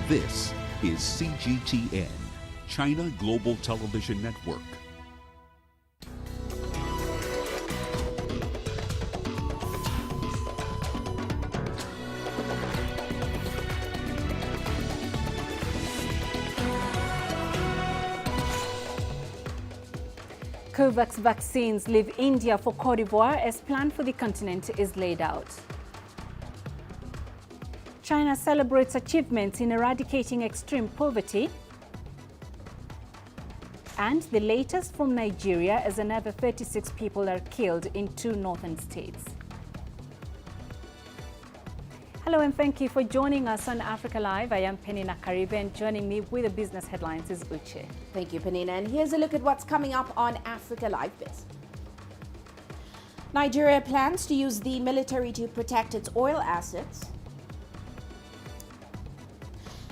This is CGTN, China Global Television Network. COVAX vaccines leave India for Cote d'Ivoire as plan for the continent is laid out. China celebrates achievements in eradicating extreme poverty. And the latest from Nigeria as another 36 people are killed in 2 northern states. Hello and thank you for joining us on Africa Live. I am Peninah Karibe and joining me with the business headlines is Uche. Thank you, Peninah. And here's a look at what's coming up on Africa Live Biz. Nigeria plans to use the military to protect its oil assets.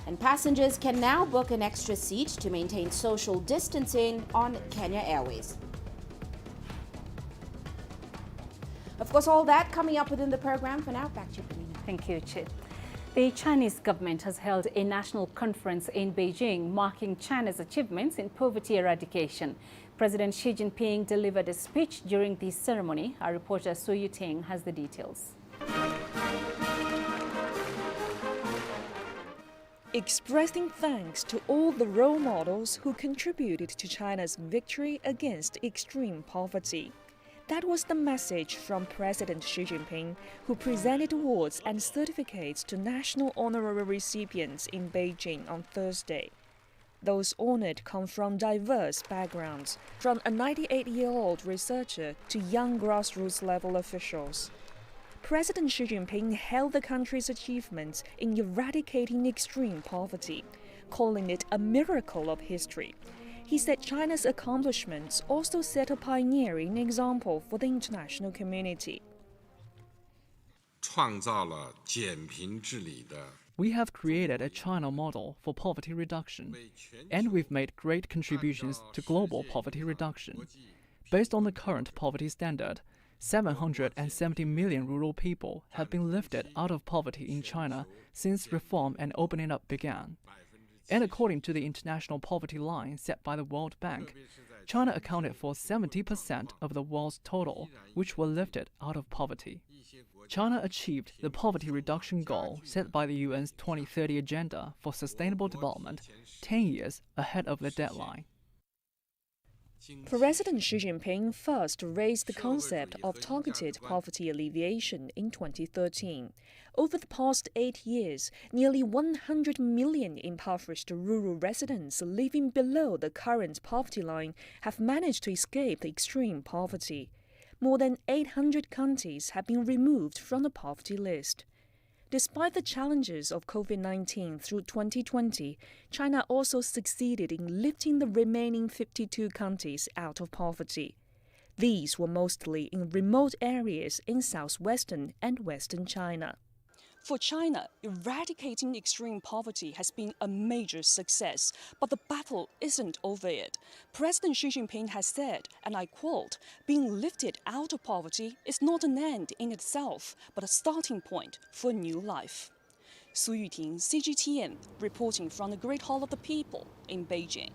And passengers can now book an extra seat to maintain social distancing on Kenya Airways. Of course, all that coming up within the program. For now, back to you, Peninah. Thank you, Chit. The Chinese government has held a national conference in Beijing marking China's achievements in poverty eradication. President Xi Jinping delivered a speech during the ceremony. Our reporter Su Yuting has the details. Expressing thanks to all the role models who contributed to China's victory against extreme poverty. That was the message from President Xi Jinping, who presented awards and certificates to national honorary recipients in Beijing on Thursday. Those honored come from diverse backgrounds, from a 98-year-old researcher to young grassroots-level officials. President Xi Jinping hailed the country's achievements in eradicating extreme poverty, calling it a miracle of history. He said China's accomplishments also set a pioneering example for the international community. We have created a China model for poverty reduction, and we've made great contributions to global poverty reduction. Based on the current poverty standard, 770 million rural people have been lifted out of poverty in China since reform and opening up began. And according to the international poverty line set by the World Bank, China accounted for 70% of the world's total, which were lifted out of poverty. China achieved the poverty reduction goal set by the UN's 2030 Agenda for Sustainable Development 10 years ahead of the deadline. President Xi Jinping first raised the concept of targeted poverty alleviation in 2013. Over the past 8 years, nearly 100 million impoverished rural residents living below the current poverty line have managed to escape extreme poverty. More than 800 counties have been removed from the poverty list. Despite the challenges of COVID-19 through 2020, China also succeeded in lifting the remaining 52 counties out of poverty. These were mostly in remote areas in southwestern and western China. For China, eradicating extreme poverty has been a major success, but the battle isn't over yet. President Xi Jinping has said, and I quote, "Being lifted out of poverty is not an end in itself, but a starting point for a new life." Su Yuting, CGTN, reporting from the Great Hall of the People in Beijing.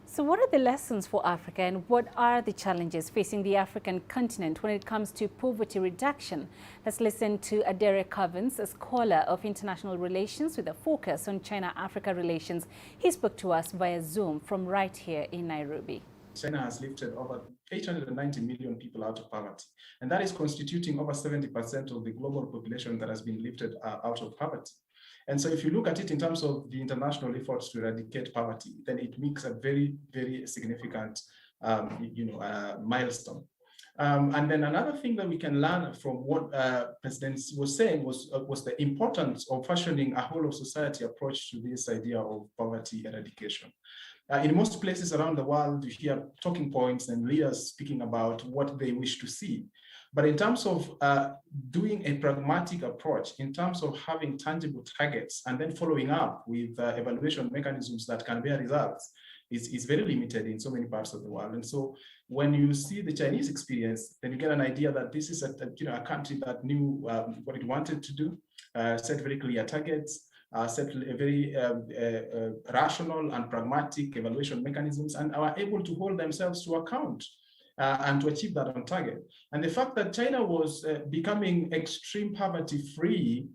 So what are the lessons for Africa and what are the challenges facing the African continent when it comes to poverty reduction? Let's listen to Adere Covens, a scholar of international relations with a focus on China-Africa relations. He spoke to us via Zoom from right here in Nairobi. China has lifted over 890 million people out of poverty, and that is constituting over 70% of the global population that has been lifted out of poverty. And so if you look at it in terms of the international efforts to eradicate poverty, then it makes a very, very significant milestone. And then another thing that we can learn from what President was saying was the importance of fashioning a whole of society approach to this idea of poverty eradication. In most places around the world, you hear talking points and leaders speaking about what they wish to see. But in terms of doing a pragmatic approach, in terms of having tangible targets and then following up with evaluation mechanisms that can bear results, is very limited in so many parts of the world. And so when you see the Chinese experience, then you get an idea that this is a country that knew what it wanted to do, set very clear targets, set a very rational and pragmatic evaluation mechanisms, and are able to hold themselves to account and to achieve that on target. And the fact that China was becoming extreme poverty free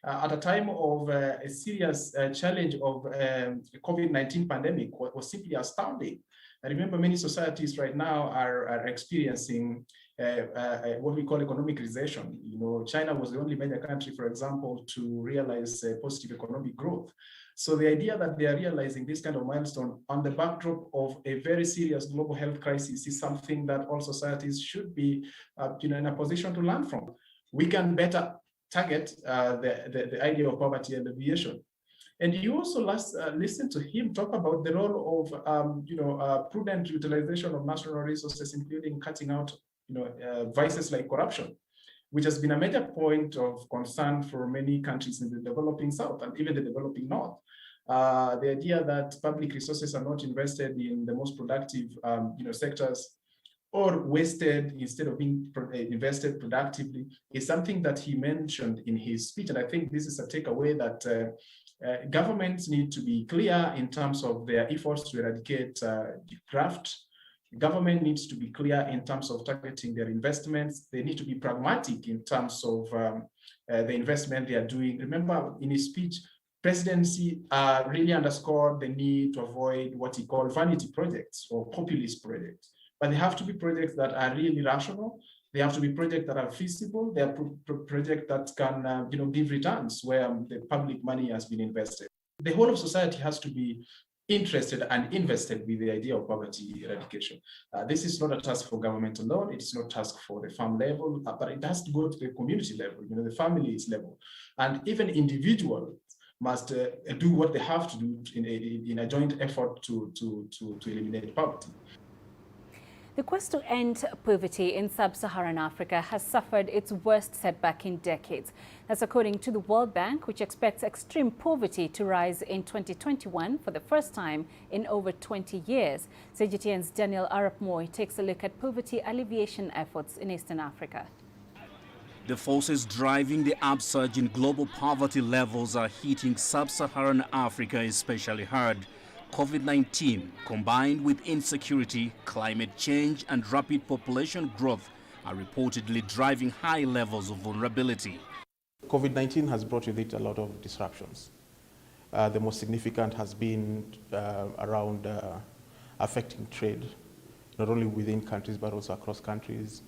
at a time of a serious challenge of COVID-19 pandemic was simply astounding. I remember many societies right now are experiencing what we call economic recession. You know, China was the only major country, for example, to realize positive economic growth. So the idea that they are realizing this kind of milestone on the backdrop of a very serious global health crisis is something that all societies should be, in a position to learn from. We can better target the idea of poverty alleviation. And you also listen to him talk about the role of, prudent utilization of national resources, including cutting out, vices like corruption, which has been a major point of concern for many countries in the developing South and even the developing North. The idea that public resources are not invested in the most productive, sectors, or wasted instead of being invested productively is something that he mentioned in his speech. And I think this is a takeaway that governments need to be clear in terms of their efforts to eradicate graft. Government needs to be clear in terms of targeting their investments. They need to be pragmatic in terms of the investment they are doing. Remember, in his speech, presidency really underscored the need to avoid what he called vanity projects or populist projects. But they have to be projects that are really rational. They have to be projects that are feasible. They are projects that can, give returns where the public money has been invested. The whole of society has to be interested and invested with the idea of poverty eradication. This is not a task for government alone. It's not a task for the farm level, but it has to go to the community level, the families level, and even individuals must do what they have to do in a joint effort to eliminate poverty. The quest to end poverty in sub-Saharan Africa has suffered its worst setback in decades. That's according to the World Bank, which expects extreme poverty to rise in 2021 for the first time in over 20 years. CGTN's Daniel Arap Moy takes a look at poverty alleviation efforts in Eastern Africa. The forces driving the upsurge in global poverty levels are hitting sub-Saharan Africa especially hard. COVID-19, combined with insecurity, climate change and rapid population growth, are reportedly driving high levels of vulnerability. COVID-19 has brought with it a lot of disruptions. The most significant has been around affecting trade, not only within countries but also across countries.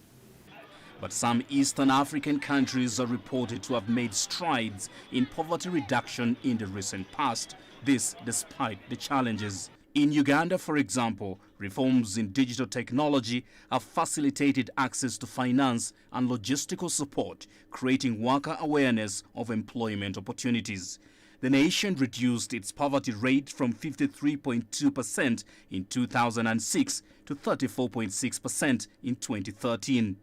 But some Eastern African countries are reported to have made strides in poverty reduction in the recent past. This despite the challenges. In Uganda, for example, reforms in digital technology have facilitated access to finance and logistical support, creating worker awareness of employment opportunities. The nation reduced its poverty rate from 53.2% in 2006 to 34.6% in 2013.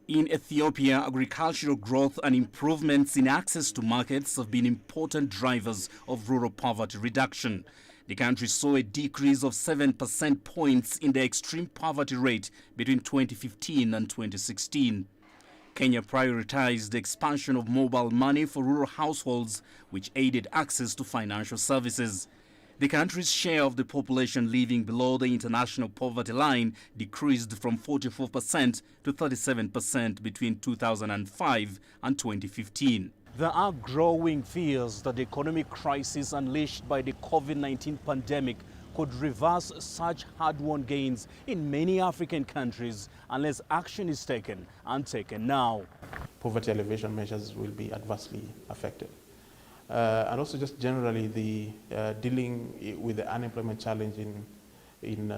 In Ethiopia, agricultural growth and improvements in access to markets have been important drivers of rural poverty reduction. The country saw a decrease of 7 percentage points in the extreme poverty rate between 2015 and 2016. Kenya prioritized the expansion of mobile money for rural households, which aided access to financial services. The country's share of the population living below the international poverty line decreased from 44% to 37% between 2005 and 2015. There are growing fears that the economic crisis unleashed by the COVID-19 pandemic could reverse such hard-won gains in many African countries unless action is taken and taken now. Poverty alleviation measures will be adversely affected. And also just generally the dealing with the unemployment challenge in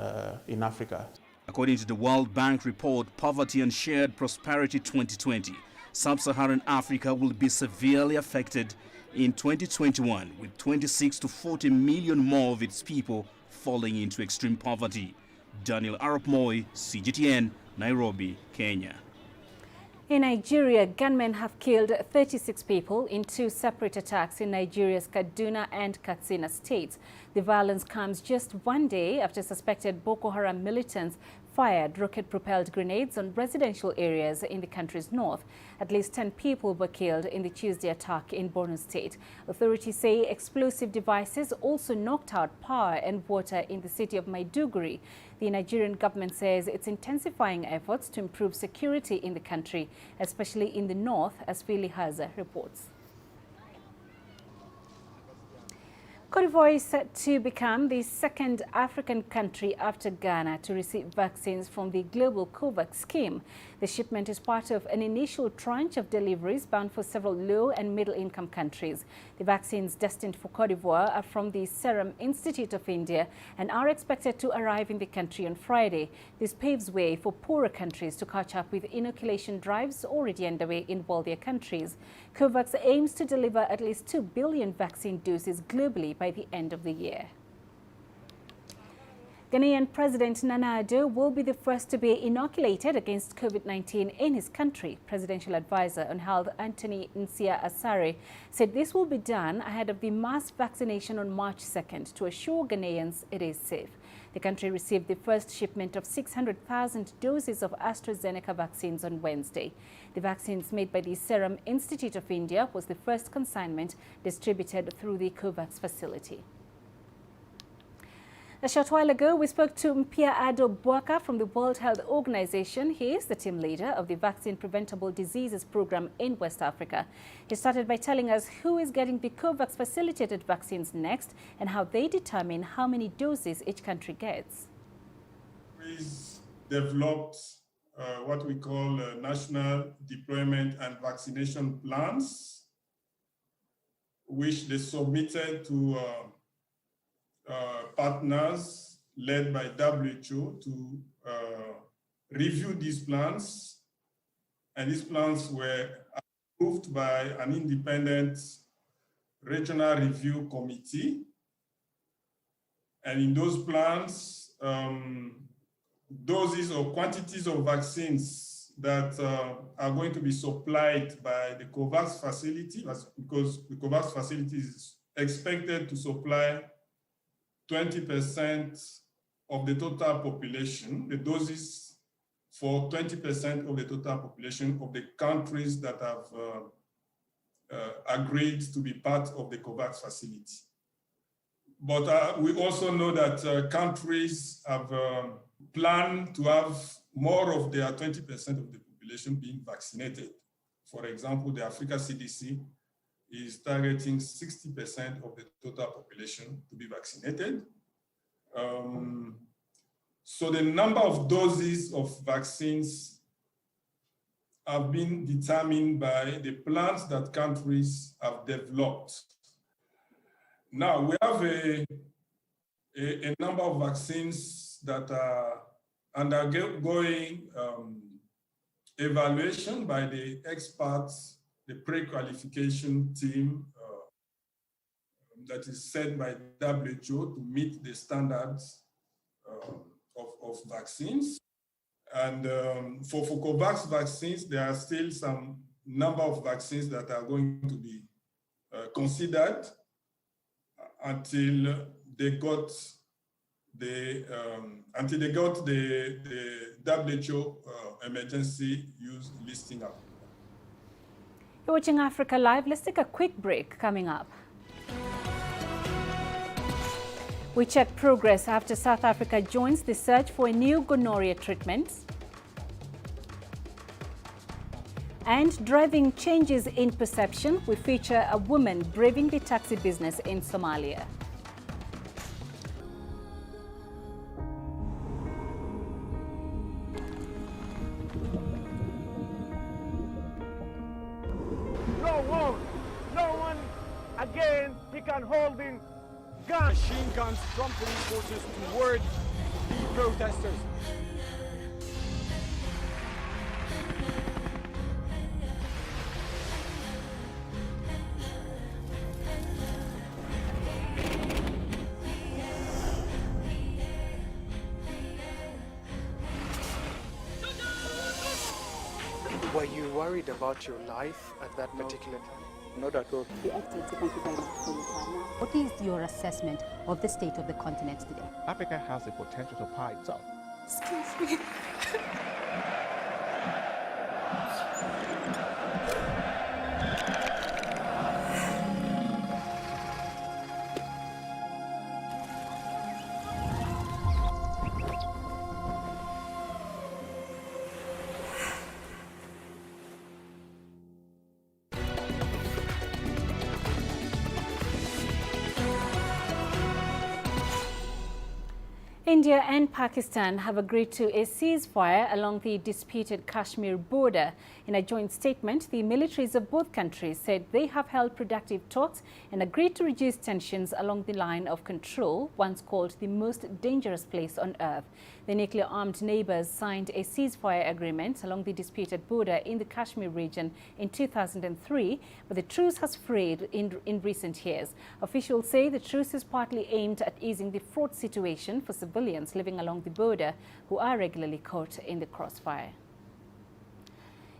Africa. According to the World Bank report, Poverty and Shared Prosperity 2020, Sub-Saharan Africa will be severely affected in 2021, with 26 to 40 million more of its people falling into extreme poverty. Daniel Arap Moy, CGTN, Nairobi, Kenya. In Nigeria, gunmen have killed 36 people in 2 separate attacks in Nigeria's Kaduna and Katsina states. The violence comes just one day after suspected Boko Haram militants fired rocket-propelled grenades on residential areas in the country's north. At least 10 people were killed in the Tuesday attack in Borno State. Authorities say explosive devices also knocked out power and water in the city of Maiduguri. The Nigerian government says it's intensifying efforts to improve security in the country, especially in the north, as Philly Haza reports. Cote d'Ivoire is set to become the second African country after Ghana to receive vaccines from the global COVAX scheme. The shipment is part of an initial tranche of deliveries bound for several low and middle-income countries. The vaccines destined for Cote d'Ivoire are from the Serum Institute of India and are expected to arrive in the country on Friday. This paves way for poorer countries to catch up with inoculation drives already underway in wealthier countries. COVAX aims to deliver at least 2 billion vaccine doses globally by the end of the year. Ghanaian President Nana Addo will be the first to be inoculated against COVID-19 in his country. Presidential advisor on health Anthony Nsia Asare said this will be done ahead of the mass vaccination on March 2nd to assure Ghanaians it is safe. The country received the first shipment of 600,000 doses of AstraZeneca vaccines on Wednesday. The vaccines made by the Serum Institute of India was the first consignment distributed through the COVAX facility. A short while ago, we spoke to Nana Addo from the World Health Organization. He is the team leader of the Vaccine Preventable Diseases Program in West Africa. He started by telling us who is getting the COVAX facilitated vaccines next and how they determine how many doses each country gets. We've developed what we call national deployment and vaccination plans, which they submitted to partners led by WHO to review these plans. And these plans were approved by an independent regional review committee. And in those plans, doses or quantities of vaccines that are going to be supplied by the COVAX facility, because the COVAX facility is expected to supply 20% of the total population, the doses for 20% of the total population of the countries that have agreed to be part of the COVAX facility. But we also know that countries have planned to have more of their 20% of the population being vaccinated. For example, the Africa CDC is targeting 60% of the total population to be vaccinated. So the number of doses of vaccines have been determined by the plans that countries have developed. Now, we have a number of vaccines that are undergoing evaluation by the experts, the pre-qualification team that is set by WHO to meet the standards of vaccines. And for COVAX vaccines, there are still some number of vaccines that are going to be considered until they got the WHO emergency use listing up. You're watching Africa Live. Let's take a quick break. Coming up, we check progress after South Africa joins the search for a new gonorrhea treatment. And driving changes in perception, we feature a woman braving the taxi business in Somalia. No one again, he can hold in guns. Machine guns from police forces toward the protesters. Were you worried about your life at that particular time? Not at all. What is your assessment of the state of the continent today? Africa has the potential to power itself. Excuse me. India and Pakistan have agreed to a ceasefire along the disputed Kashmir border. In a joint statement, the militaries of both countries said they have held productive talks and agreed to reduce tensions along the line of control, once called the most dangerous place on earth. The nuclear-armed neighbors signed a ceasefire agreement along the disputed border in the Kashmir region in 2003, but the truce has frayed in recent years. Officials say the truce is partly aimed at easing the fraught situation for civilians living along the border who are regularly caught in the crossfire.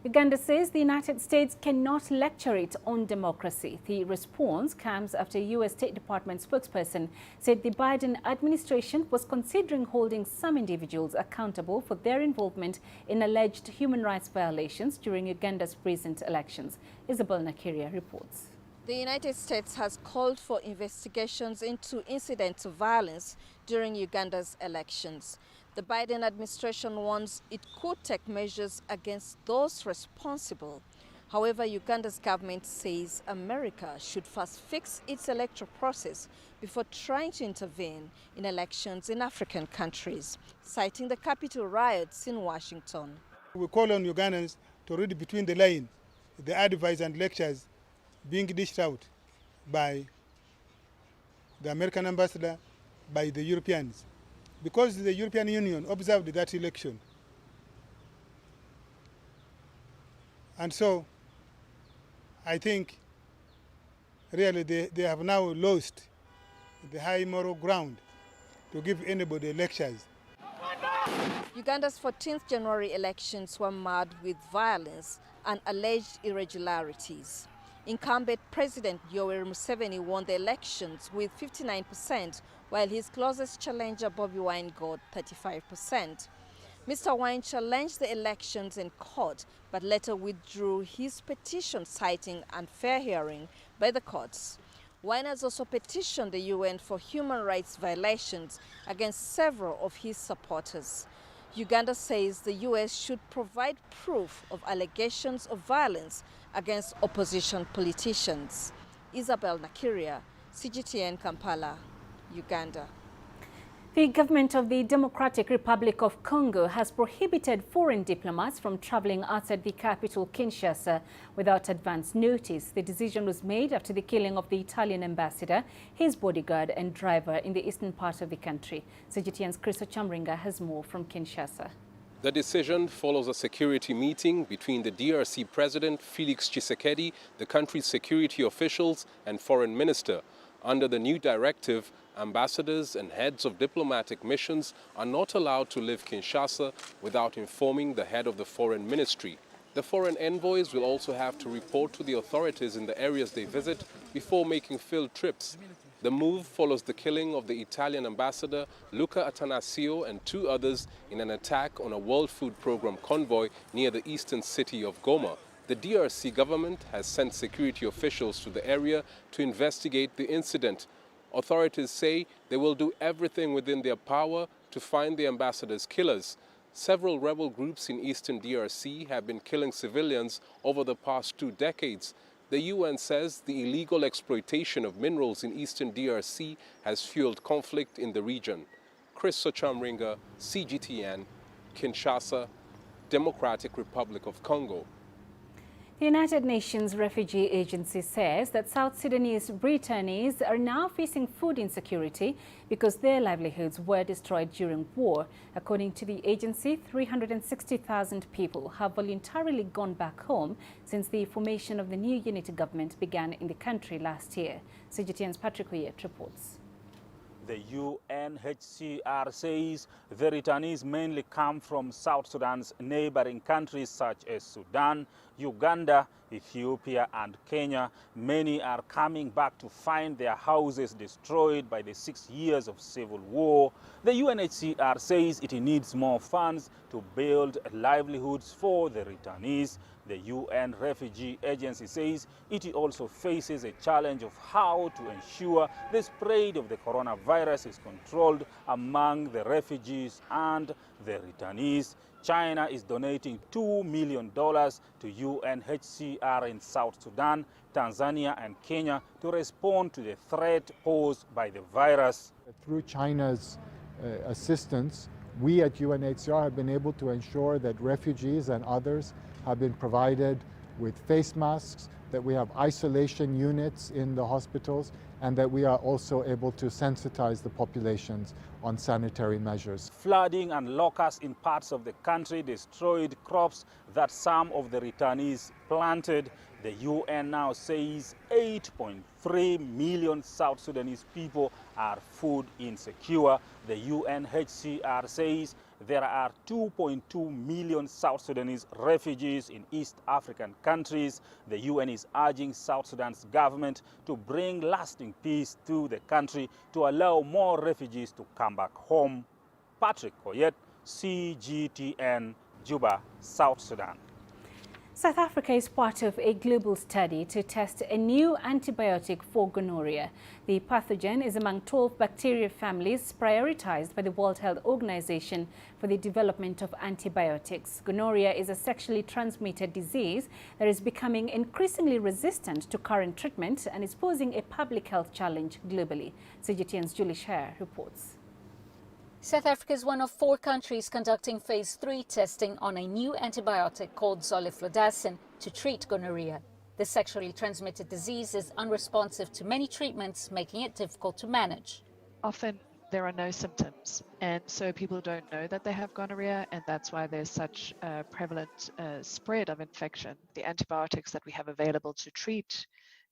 Uganda says the United States cannot lecture it on democracy. The response comes after U.S. State Department spokesperson said the Biden administration was considering holding some individuals accountable for their involvement in alleged human rights violations during Uganda's recent elections. Isabel Nakiria reports. The United States has called for investigations into incidents of violence during Uganda's elections. The Biden administration warns it could take measures against those responsible. However, Uganda's government says America should first fix its electoral process before trying to intervene in elections in African countries, citing the Capitol riots in Washington. We call on Ugandans to read between the lines the advice and lectures being dished out by the American ambassador, by the Europeans, because the European Union observed that election. And so I think really they have now lost the high moral ground to give anybody lectures. Uganda's 14th January elections were marred with violence and alleged irregularities. Incumbent President Yoweri Museveni won the elections with 59%, while his closest challenger Bobi Wine got 35%. Mr. Wine challenged the elections in court, but later withdrew his petition citing unfair hearing by the courts. Wine has also petitioned the UN for human rights violations against several of his supporters. Uganda says the US should provide proof of allegations of violence against opposition politicians. Isabel Nakiria, CGTN, Kampala, Uganda. The government of the Democratic Republic of Congo has prohibited foreign diplomats from traveling outside the capital, Kinshasa, without advance notice. The decision was made after the killing of the Italian ambassador, his bodyguard and driver in the eastern part of the country. CGTN's Chris Ochamringa has more from Kinshasa. The decision follows a security meeting between the DRC President Felix Tshisekedi, the country's security officials and foreign minister. Under the new directive, ambassadors and heads of diplomatic missions are not allowed to leave Kinshasa without informing the head of the foreign ministry. The foreign envoys will also have to report to the authorities in the areas they visit before making field trips. The move follows the killing of the Italian ambassador Luca Attanasio and 2 others in an attack on a World Food Programme convoy near the eastern city of Goma. The DRC government has sent security officials to the area to investigate the incident. Authorities say they will do everything within their power to find the ambassador's killers. Several rebel groups in eastern DRC have been killing civilians over the past 2 decades. The UN says the illegal exploitation of minerals in eastern DRC has fueled conflict in the region. Chris Ochamringa, CGTN, Kinshasa, Democratic Republic of Congo. The United Nations Refugee Agency says that South Sudanese returnees are now facing food insecurity because their livelihoods were destroyed during war. According to the agency, 360,000 people have voluntarily gone back home since the formation of the new unity government began in the country last year. CGTN's Patrick Oyet reports. The UNHCR says the returnees mainly come from South Sudan's neighboring countries such as Sudan, Uganda, Ethiopia and Kenya. Many are coming back to find their houses destroyed by the 6 years of civil war. The UNHCR says it needs more funds to build livelihoods for the returnees. The UN Refugee Agency says it also faces a challenge of how to ensure the spread of the coronavirus is controlled among the refugees and the returnees. China is donating $2 million to UNHCR in South Sudan, Tanzania and Kenya to respond to the threat posed by the virus. Through China's assistance, we at UNHCR have been able to ensure that refugees and others have been provided with face masks, that we have isolation units in the hospitals, and that we are also able to sensitize the populations on sanitary measures. Flooding and locusts in parts of the country destroyed crops that some of the returnees planted. The UN now says 8.3 million South Sudanese people are food insecure. The UNHCR says there are 2.2 million South Sudanese refugees in East African countries. The UN is urging South Sudan's government to bring lasting peace to the country to allow more refugees to come back home. Patrick Koyet, CGTN, Juba, South Sudan. South Africa is part of a global study to test a new antibiotic for gonorrhea. The pathogen is among 12 bacteria families prioritized by the World Health Organization for the development of antibiotics. Gonorrhea is a sexually transmitted disease that is becoming increasingly resistant to current treatment and is posing a public health challenge globally. CGTN's Julie Sher reports. South Africa is one of 4 countries conducting phase 3 testing on a new antibiotic called zoliflodacin to treat gonorrhea. The sexually transmitted disease is unresponsive to many treatments, making it difficult to manage. Often there are no symptoms, and so people don't know that they have gonorrhea, and that's why there's such a prevalent spread of infection. The antibiotics that we have available to treat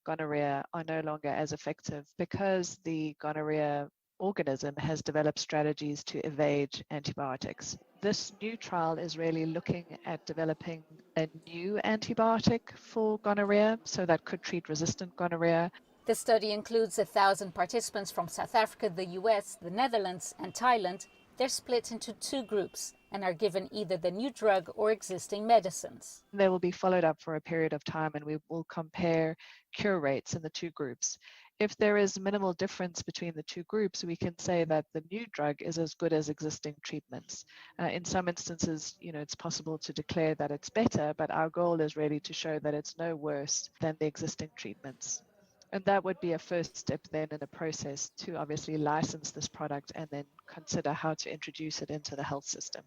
gonorrhea are no longer as effective because the gonorrhea organism has developed strategies to evade antibiotics. This new trial is really looking at developing a new antibiotic for gonorrhea, so that could treat resistant gonorrhea. The study includes 1,000 participants from South Africa, the US, the Netherlands and Thailand. They're split into 2 groups and are given either the new drug or existing medicines. They will be followed up for a period of time, and we will compare cure rates in the 2 groups. If there is minimal difference between the 2 groups, we can say that the new drug is as good as existing treatments. In some instances, it's possible to declare that it's better, but our goal is really to show that it's no worse than the existing treatments. And that would be a first step then in a process to obviously license this product and then consider how to introduce it into the health system.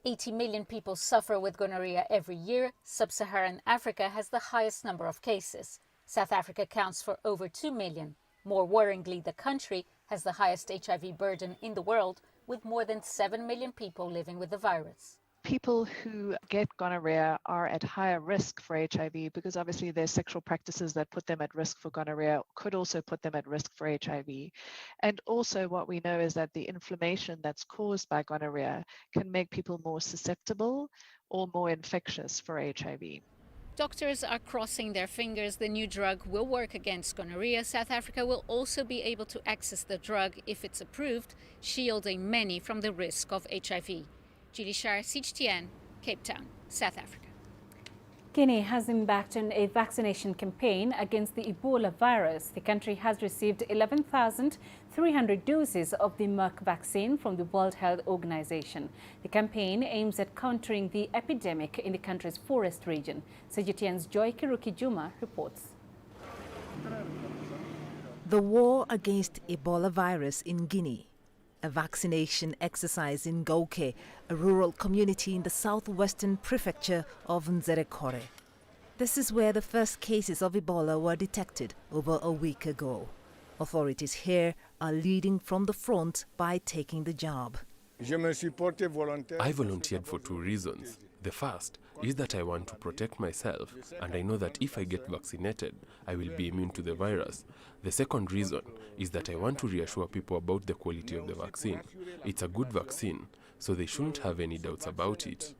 80 million people suffer with gonorrhea every year. Sub-Saharan Africa has the highest number of cases. South Africa counts for over 2 million. More worryingly, the country has the highest HIV burden in the world, with more than 7 million people living with the virus. People who get gonorrhea are at higher risk for HIV because obviously their sexual practices that put them at risk for gonorrhea could also put them at risk for HIV. And also what we know is that the inflammation that's caused by gonorrhea can make people more susceptible or more infectious for HIV. Doctors are crossing their fingers the new drug will work against gonorrhea. South Africa will also be able to access the drug if it's approved, shielding many from the risk of HIV. Julie Shire, CGTN, Cape Town, South Africa. Guinea has embarked on a vaccination campaign against the Ebola virus. The country has received 11,300 doses of the Merck vaccine from the World Health Organization. The campaign aims at countering the epidemic in the country's forest region. CGTN's Joy Kiruki Juma reports. The war against Ebola virus in Guinea. A vaccination exercise in Gouke, a rural community in the southwestern prefecture of Nzerekore. This is where the first cases of Ebola were detected over a week ago. Authorities here are leading from the front by taking the job. I volunteered for 2 reasons. The first is that I want to protect myself, and I know that if I get vaccinated, I will be immune to the virus. The second reason is that I want to reassure people about the quality of the vaccine. It's a good vaccine, so they shouldn't have any doubts about it.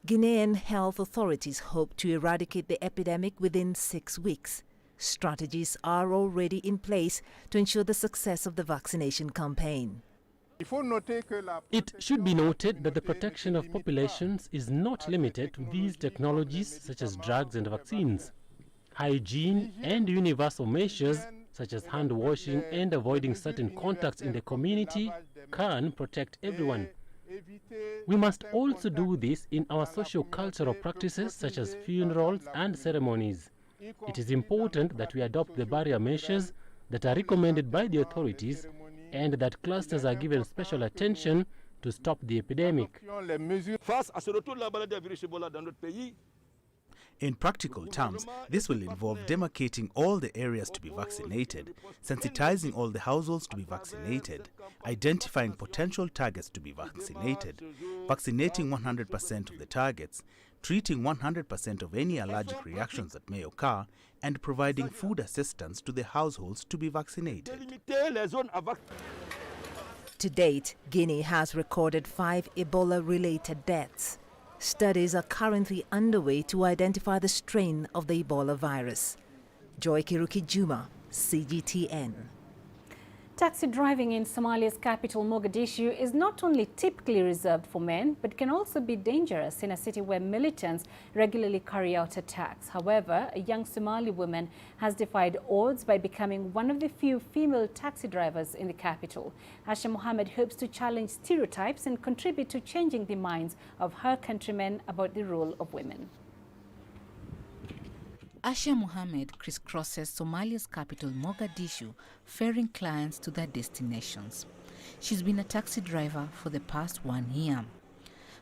Guinean health authorities hope to eradicate the epidemic within 6 weeks. Strategies are already in place to ensure the success of the vaccination campaign. It should be noted that the protection of populations is not limited to these technologies such as drugs and vaccines. Hygiene and universal measures such as hand washing and avoiding certain contacts in the community can protect everyone. We must also do this in our socio-cultural practices such as funerals and ceremonies. It is important that we adopt the barrier measures that are recommended by the authorities and that clusters are given special attention to stop the epidemic. In practical terms, this will involve demarcating all the areas to be vaccinated, sensitizing all the households to be vaccinated, identifying potential targets to be vaccinated, vaccinating 100% of the targets, treating 100% of any allergic reactions that may occur, and providing food assistance to the households to be vaccinated. To date, Guinea has recorded 5 Ebola-related deaths. Studies are currently underway to identify the strain of the Ebola virus. Joy Kiruki Juma, CGTN. Taxi driving in Somalia's capital, Mogadishu, is not only typically reserved for men, but can also be dangerous in a city where militants regularly carry out attacks. However, a young Somali woman has defied odds by becoming one of the few female taxi drivers in the capital. Asha Mohammed hopes to challenge stereotypes and contribute to changing the minds of her countrymen about the role of women. Asha Mohammed crisscrosses Somalia's capital, Mogadishu, ferrying clients to their destinations. She's been a taxi driver for the past 1 year.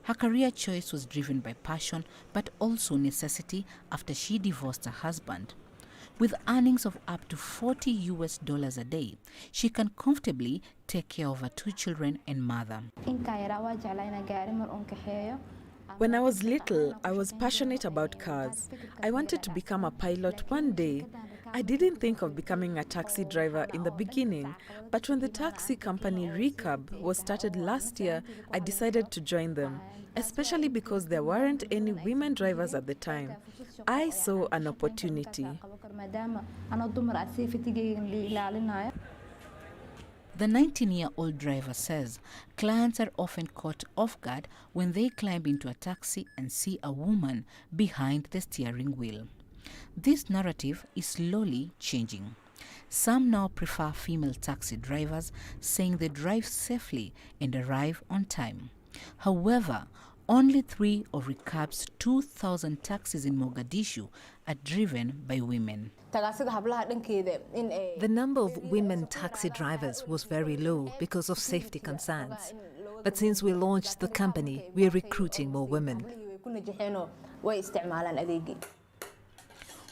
Her career choice was driven by passion, but also necessity after she divorced her husband. With earnings of up to $40 a day, she can comfortably take care of her 2 children and mother. When I was little, I was passionate about cars. I wanted to become a pilot one day. I didn't think of becoming a taxi driver in the beginning, but when the taxi company Recab was started last year, I decided to join them, especially because there weren't any women drivers at the time. I saw an opportunity. The 19-year-old driver says clients are often caught off guard when they climb into a taxi and see a woman behind the steering wheel. This narrative is slowly changing. Some now prefer female taxi drivers, saying they drive safely and arrive on time. However, only 3 of Recab's 2,000 taxis in Mogadishu are driven by women. The number of women taxi drivers was very low because of safety concerns. But since we launched the company, we are recruiting more women.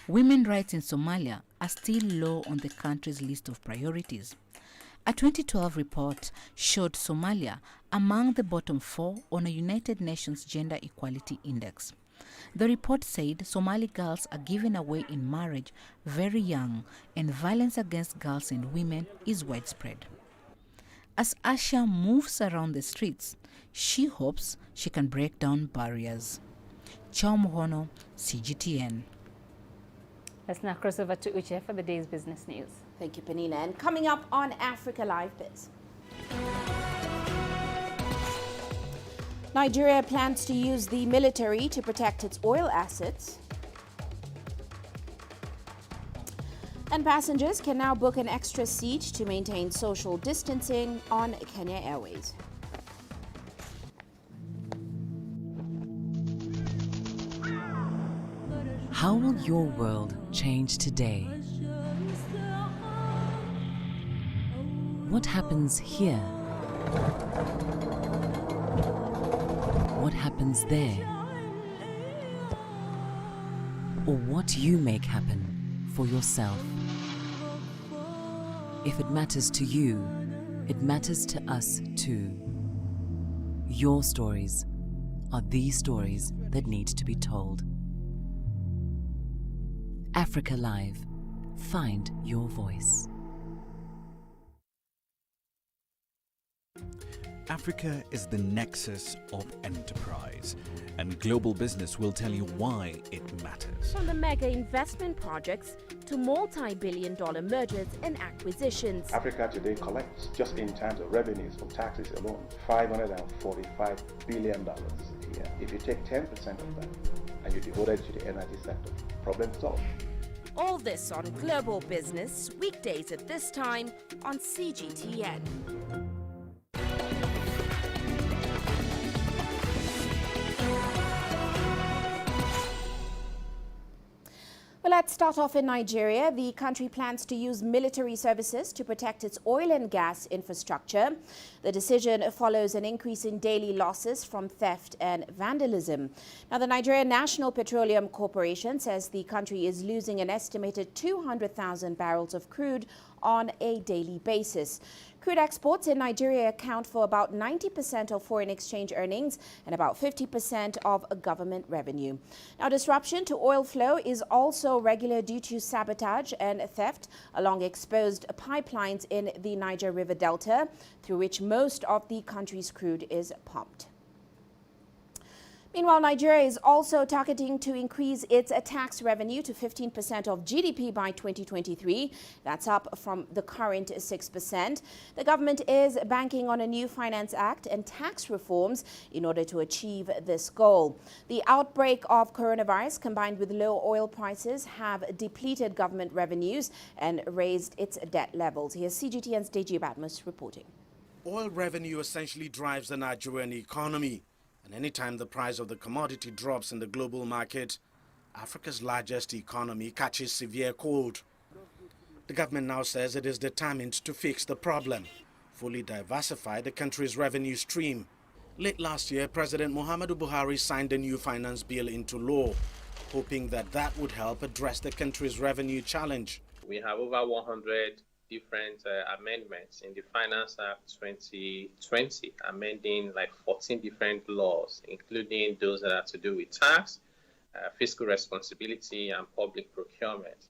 Women rights in Somalia are still low on the country's list of priorities. A 2012 report showed Somalia among the bottom 4 on a United Nations Gender Equality Index. The report said Somali girls are given away in marriage very young, and violence against girls and women is widespread. As Asha moves around the streets, she hopes she can break down barriers. Chao Mohono, CGTN. Let's now cross over to Uche for the day's business news. Thank you, Peninah. And coming up on Africa Live Biz. Nigeria plans to use the military to protect its oil assets. And passengers can now book an extra seat to maintain social distancing on Kenya Airways. How will your world change today? What happens here? What happens there? Or what you make happen for yourself? If it matters to you, it matters to us too. Your stories are the stories that need to be told. Africa Live. Find your voice. Africa is the nexus of enterprise, and global business will tell you why it matters. From the mega investment projects to multi-billion-dollar mergers and acquisitions. Africa today collects, just in terms of revenues from taxes alone, $545 billion a year. If you take 10% of that and you devote it to the energy sector, problem solved. All this on Global Business, weekdays at this time on CGTN. Well, let's start off in Nigeria. The country plans to use military services to protect its oil and gas infrastructure. The decision follows an increase in daily losses from theft and vandalism. Now, the Nigerian National Petroleum Corporation says the country is losing an estimated 200,000 barrels of crude on a daily basis. Crude exports in Nigeria account for about 90% of foreign exchange earnings and about 50% of government revenue. Now, disruption to oil flow is also regular due to sabotage and theft along exposed pipelines in the Niger River Delta, through which most of the country's crude is pumped. Meanwhile, Nigeria is also targeting to increase its tax revenue to 15% of GDP by 2023. That's up from the current 6%. The government is banking on a new Finance Act and tax reforms in order to achieve this goal. The outbreak of coronavirus combined with low oil prices have depleted government revenues and raised its debt levels. Here's CGTN's Deji Badmus reporting. Oil revenue essentially drives the Nigerian economy. And anytime the price of the commodity drops in the global market, Africa's largest economy catches severe cold. The government now says it is determined to fix the problem, fully diversify the country's revenue stream. Late last year, President Muhammadu Buhari signed a new finance bill into law, hoping that that would help address the country's revenue challenge. We have over 100 different amendments in the Finance Act 2020, amending like 14 different laws, including those that have to do with tax, fiscal responsibility, and public procurement.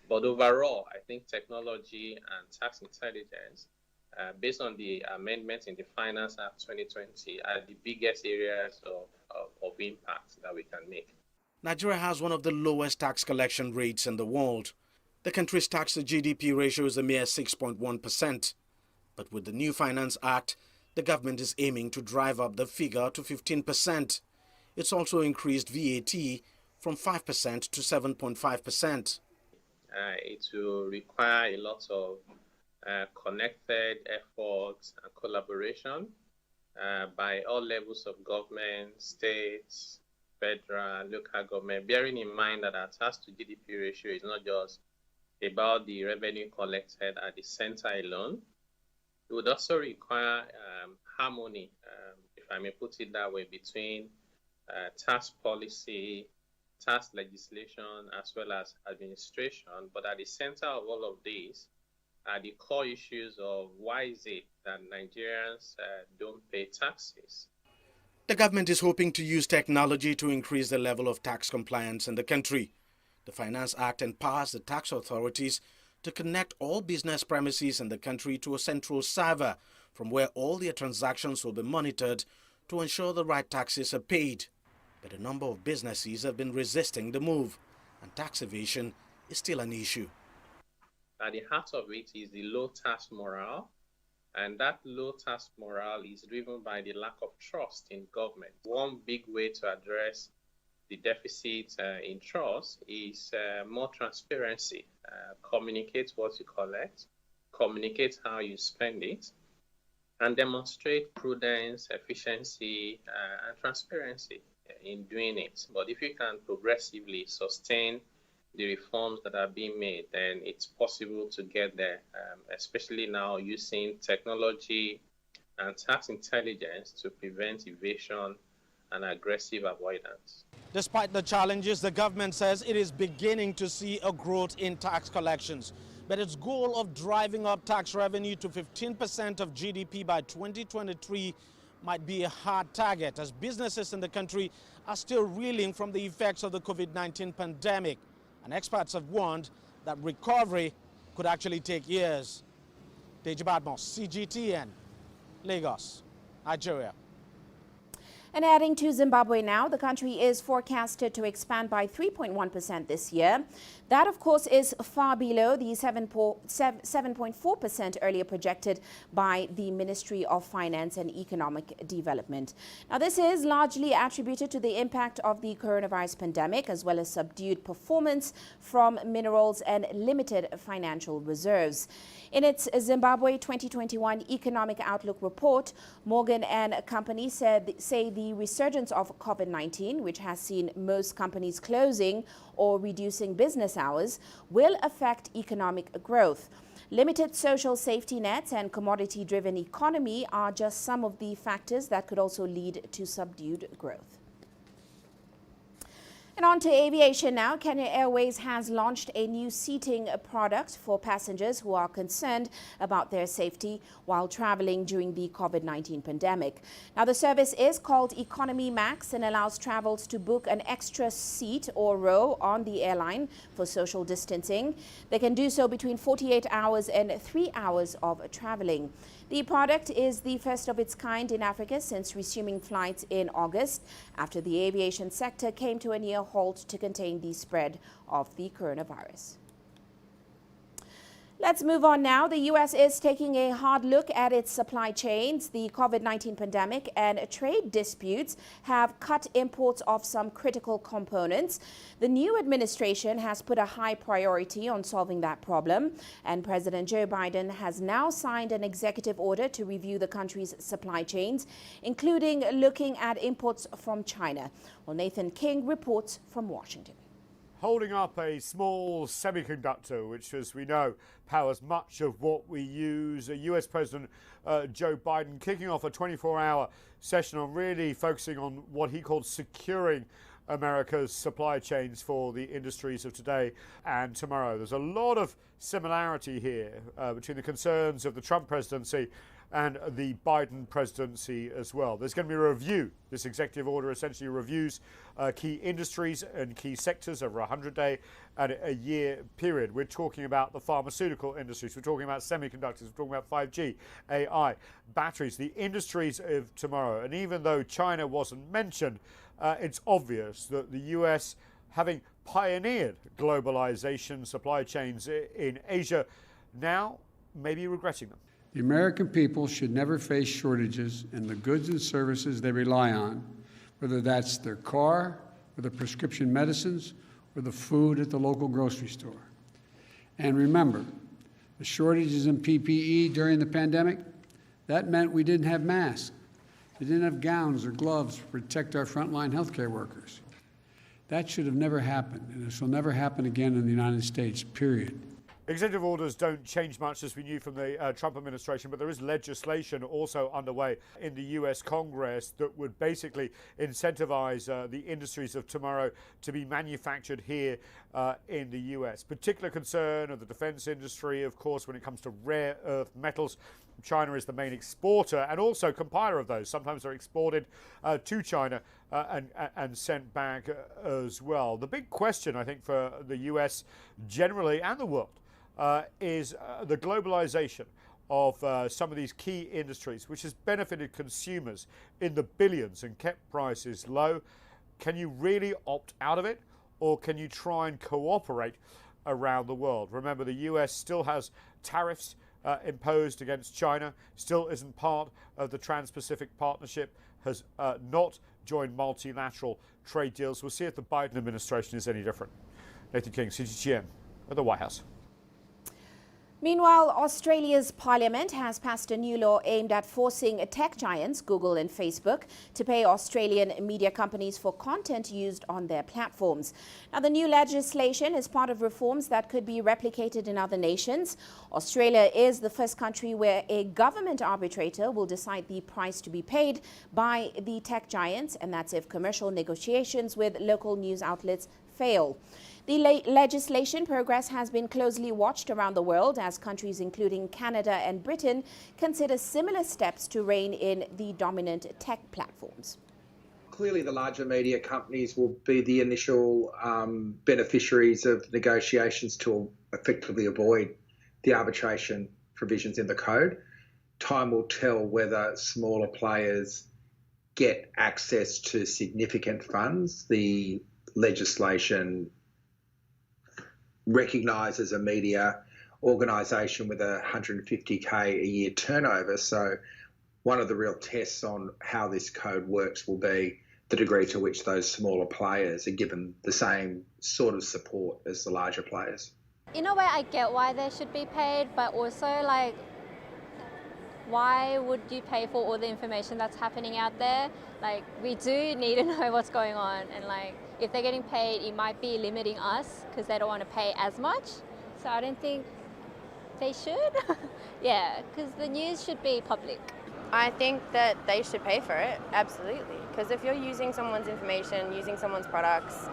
But overall, I think technology and tax intelligence, based on the amendments in the Finance Act 2020, are the biggest areas of impact that we can make. Nigeria has one of the lowest tax collection rates in the world. The country's tax-to-GDP ratio is a mere 6.1%. But with the new Finance Act, the government is aiming to drive up the figure to 15%. It's also increased VAT from 5% to 7.5%. It will require a lot of connected efforts and collaboration by all levels of government, states, federal, local government, bearing in mind that our tax-to-GDP ratio is not just about the revenue collected at the center alone. It would also require harmony, if I may put it that way, between tax policy, tax legislation, as well as administration. But at the center of all of these are the core issues of why is it that Nigerians don't pay taxes. The government is hoping to use technology to increase the level of tax compliance in the country. The Finance Act empowers the tax authorities to connect all business premises in the country to a central server from where all their transactions will be monitored to ensure the right taxes are paid. But a number of businesses have been resisting the move, and tax evasion is still an issue. At the heart of it is the low tax morale, and that low tax morale is driven by the lack of trust in government. One big way to address the deficit in trust is more transparency. Communicate what you collect, communicate how you spend it, and demonstrate prudence, efficiency, and transparency in doing it. But if you can progressively sustain the reforms that are being made, then it's possible to get there, especially now using technology and tax intelligence to prevent evasion and aggressive avoidance. Despite the challenges, the government says it is beginning to see a growth in tax collections. But its goal of driving up tax revenue to 15% of GDP by 2023 might be a hard target, as businesses in the country are still reeling from the effects of the COVID-19 pandemic. And experts have warned that recovery could actually take years. Deji Badmos, CGTN, Lagos. Nigeria. And heading to Zimbabwe now, the country is forecasted to expand by 3.1% this year. That, of course, is far below the 7.4% earlier projected by the Ministry of Finance and Economic Development. Now, this is largely attributed to the impact of the coronavirus pandemic, as well as subdued performance from minerals and limited financial reserves. In its Zimbabwe 2021 Economic Outlook report, Morgan and Company say the resurgence of COVID-19, which has seen most companies closing or reducing business hours, will affect economic growth. Limited social safety nets and commodity-driven economy are just some of the factors that could also lead to subdued growth. And on to aviation now. Kenya Airways has launched a new seating product for passengers who are concerned about their safety while traveling during the COVID-19 pandemic. Now, the service is called Economy Max and allows travelers to book an extra seat or row on the airline for social distancing. They can do so between 48 hours and 3 hours of traveling. The product is the first of its kind in Africa since resuming flights in August after the aviation sector came to a near halt to contain the spread of the coronavirus. Let's move on now. The U.S. is taking a hard look at its supply chains. The COVID-19 pandemic and trade disputes have cut imports of some critical components. The new administration has put a high priority on solving that problem, and President Joe Biden has now signed an executive order to review the country's supply chains, including looking at imports from China. Well, Nathan King reports from Washington. Holding up a small semiconductor, which, as we know, powers much of what we use. US President Joe Biden kicking off a 24-hour session on really focusing on what he called securing America's supply chains for the industries of today and tomorrow. There's a lot of similarity here between the concerns of the Trump presidency and the Biden presidency as well. There's going to be a review. This executive order essentially reviews key industries and key sectors over a 100-day and a year period. We're talking about the pharmaceutical industries. We're talking about semiconductors. We're talking about 5G, AI, batteries, the industries of tomorrow. And even though China wasn't mentioned, it's obvious that the US, having pioneered globalization supply chains in Asia, now may be regretting them. The American people should never face shortages in the goods and services they rely on, whether that's their car, or the prescription medicines, or the food at the local grocery store. And remember, the shortages in PPE during the pandemic, that meant we didn't have masks. We didn't have gowns or gloves to protect our frontline healthcare workers. That should have never happened, and this will never happen again in the United States, period. Executive orders don't change much, as we knew from the Trump administration, but there is legislation also underway in the US Congress that would basically incentivize the industries of tomorrow to be manufactured here in the US. Particular concern of the defense industry, of course, when it comes to rare earth metals. China is the main exporter and also compiler of those. Sometimes they're exported to China and sent back as well. The big question, I think, for the US generally and the world is the globalization of some of these key industries, which has benefited consumers in the billions and kept prices low. Can you really opt out of it, or can you try and cooperate around the world? Remember, the US still has tariffs imposed against China, still isn't part of the Trans-Pacific Partnership, has not joined multilateral trade deals. We'll see if the Biden administration is any different. Nathan King, CGTN at the White House. Meanwhile, Australia's parliament has passed a new law aimed at forcing tech giants Google and Facebook to pay Australian media companies for content used on their platforms. Now, the new legislation is part of reforms that could be replicated in other nations. Australia is the first country where a government arbitrator will decide the price to be paid by the tech giants, and that's if commercial negotiations with local news outlets fail. The legislation progress has been closely watched around the world as countries including Canada and Britain consider similar steps to rein in the dominant tech platforms. Clearly, the larger media companies will be the initial beneficiaries of negotiations to effectively avoid the arbitration provisions in the code. time will tell whether smaller players get access to significant funds. The legislation recognises a media organisation with a 150k a year turnover. So one of the real tests on how this code works will be the degree to which those smaller players are given the same sort of support as the larger players. In a way, I get why they should be paid, but also, like, why would you pay for all the information that's happening out there? Like, we do need to know what's going on, and like, if they're getting paid, it might be limiting us because they don't want to pay as much. So I don't think they should. Yeah, because the news should be public. I think that they should pay for it, absolutely. Because if you're using someone's information, using someone's products,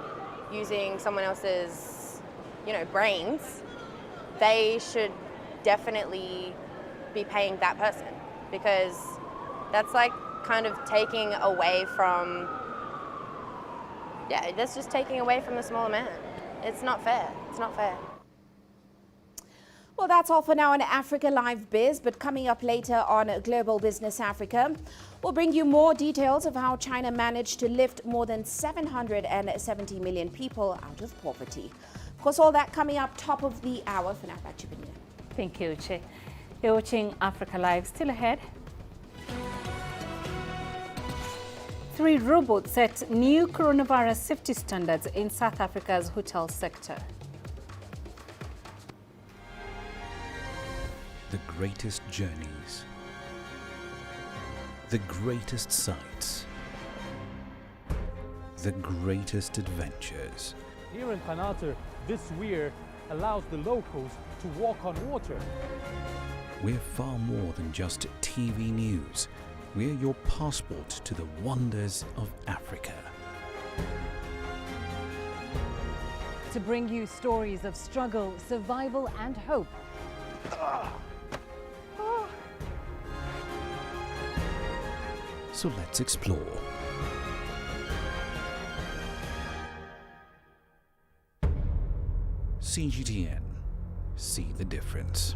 using someone else's, brains, they should definitely be paying that person, because that's like kind of taking away from, that's just taking away from the smaller man. It's not fair. It's not fair. Well, that's all for now on Africa Live Biz, but coming up later on Global Business Africa, we'll bring you more details of how China managed to lift more than 770 million people out of poverty. Of course, all that coming up top of the hour. For now, back to Peninah. Thank you, Uche. You're watching Africa Live. Still ahead. 3 robots set new coronavirus safety standards in South Africa's hotel sector. The greatest journeys, the greatest sights, the greatest adventures. Here in Kanata, this weir allows the locals to walk on water. We're far more than just TV news. We're your passport to the wonders of Africa. To bring you stories of struggle, survival and hope. So let's explore. CGTN. See the difference.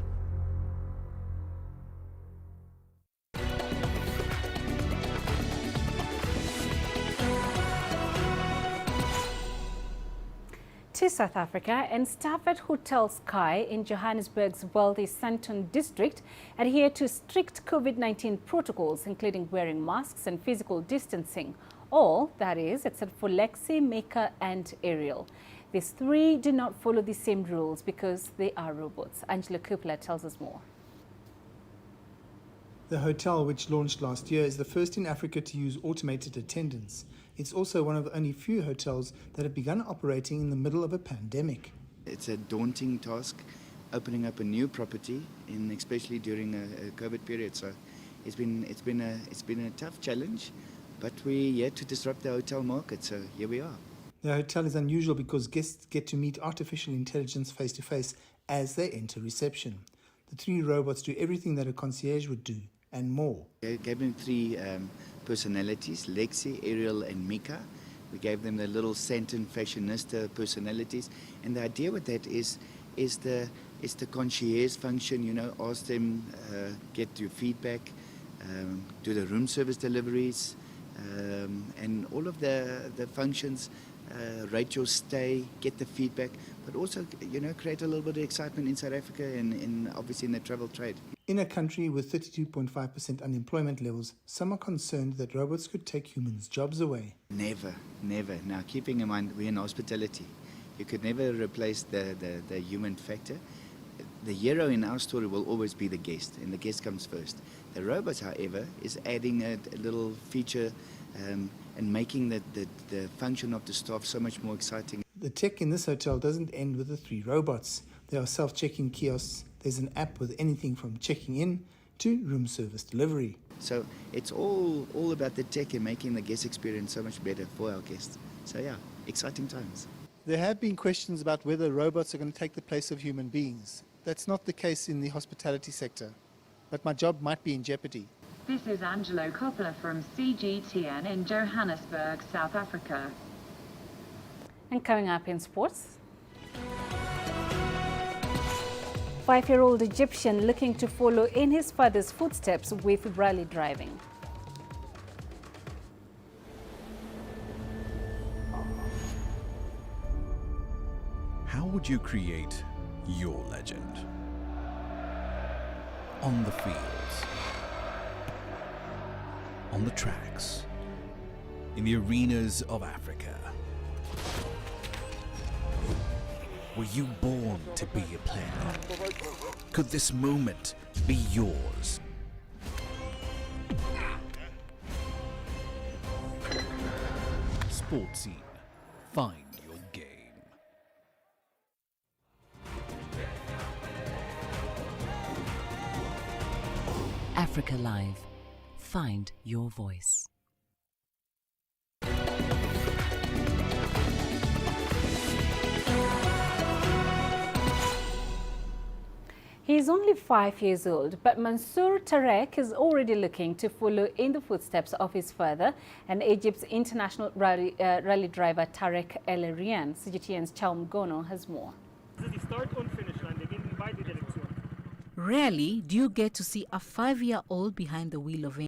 To South Africa, and staff at Hotel Sky in Johannesburg's wealthy Sandton district adhere to strict COVID-19 protocols, including wearing masks and physical distancing. All, that is, except for Lexi, Mika and Ariel. These 3 do not follow the same rules because they are robots. Angela Kupla tells us more. The hotel, which launched last year, is the first in Africa to use automated attendance. It's also one of the only few hotels that have begun operating in the middle of a pandemic. It's a daunting task, opening up a new property, especially during a COVID period. So it's been a tough challenge, but we're here to disrupt the hotel market. So here we are. The hotel is unusual because guests get to meet artificial intelligence face to face as they enter reception. The 3 robots do everything that a concierge would do and more. We gave them 3 personalities, Lexi, Ariel and Mika. We gave them the little Sandton fashionista personalities, and the idea with that is the concierge function. Ask them, get your feedback, do the room service deliveries, and all of the functions. Rate your stay, get the feedback, but also create a little bit of excitement in South Africa and obviously in the travel trade. In a country with 32.5% unemployment levels, some are concerned that robots could take humans' jobs away. Never. Now, keeping in mind we're in hospitality, you could never replace the human factor. The hero in our story will always be the guest, and the guest comes first. The robots, however, is adding a little feature and making the function of the staff so much more exciting. The tech in this hotel doesn't end with the 3 robots. There are self-checking kiosks. There's an app with anything from checking in to room service delivery. So it's all about the tech and making the guest experience so much better for our guests. So yeah, exciting times. There have been questions about whether robots are going to take the place of human beings. That's not the case in the hospitality sector, but my job might be in jeopardy. This is Angelo Koppler from CGTN in Johannesburg, South Africa. And coming up in sports. 5-year-old Egyptian looking to follow in his father's footsteps with rally driving. How would you create your legend? On the fields, on the tracks, in the arenas of Africa. Were you born to be a player? Could this moment be yours? Sports Scene. Find your game. Africa Live. Find your voice. He is only 5 years old, but Mansour Tarek is already looking to follow in the footsteps of his father and Egypt's international rally driver Tarek El Erian. CGTN's Chaum Gono has more. Rarely do you get to see a 5-year-old behind the wheel of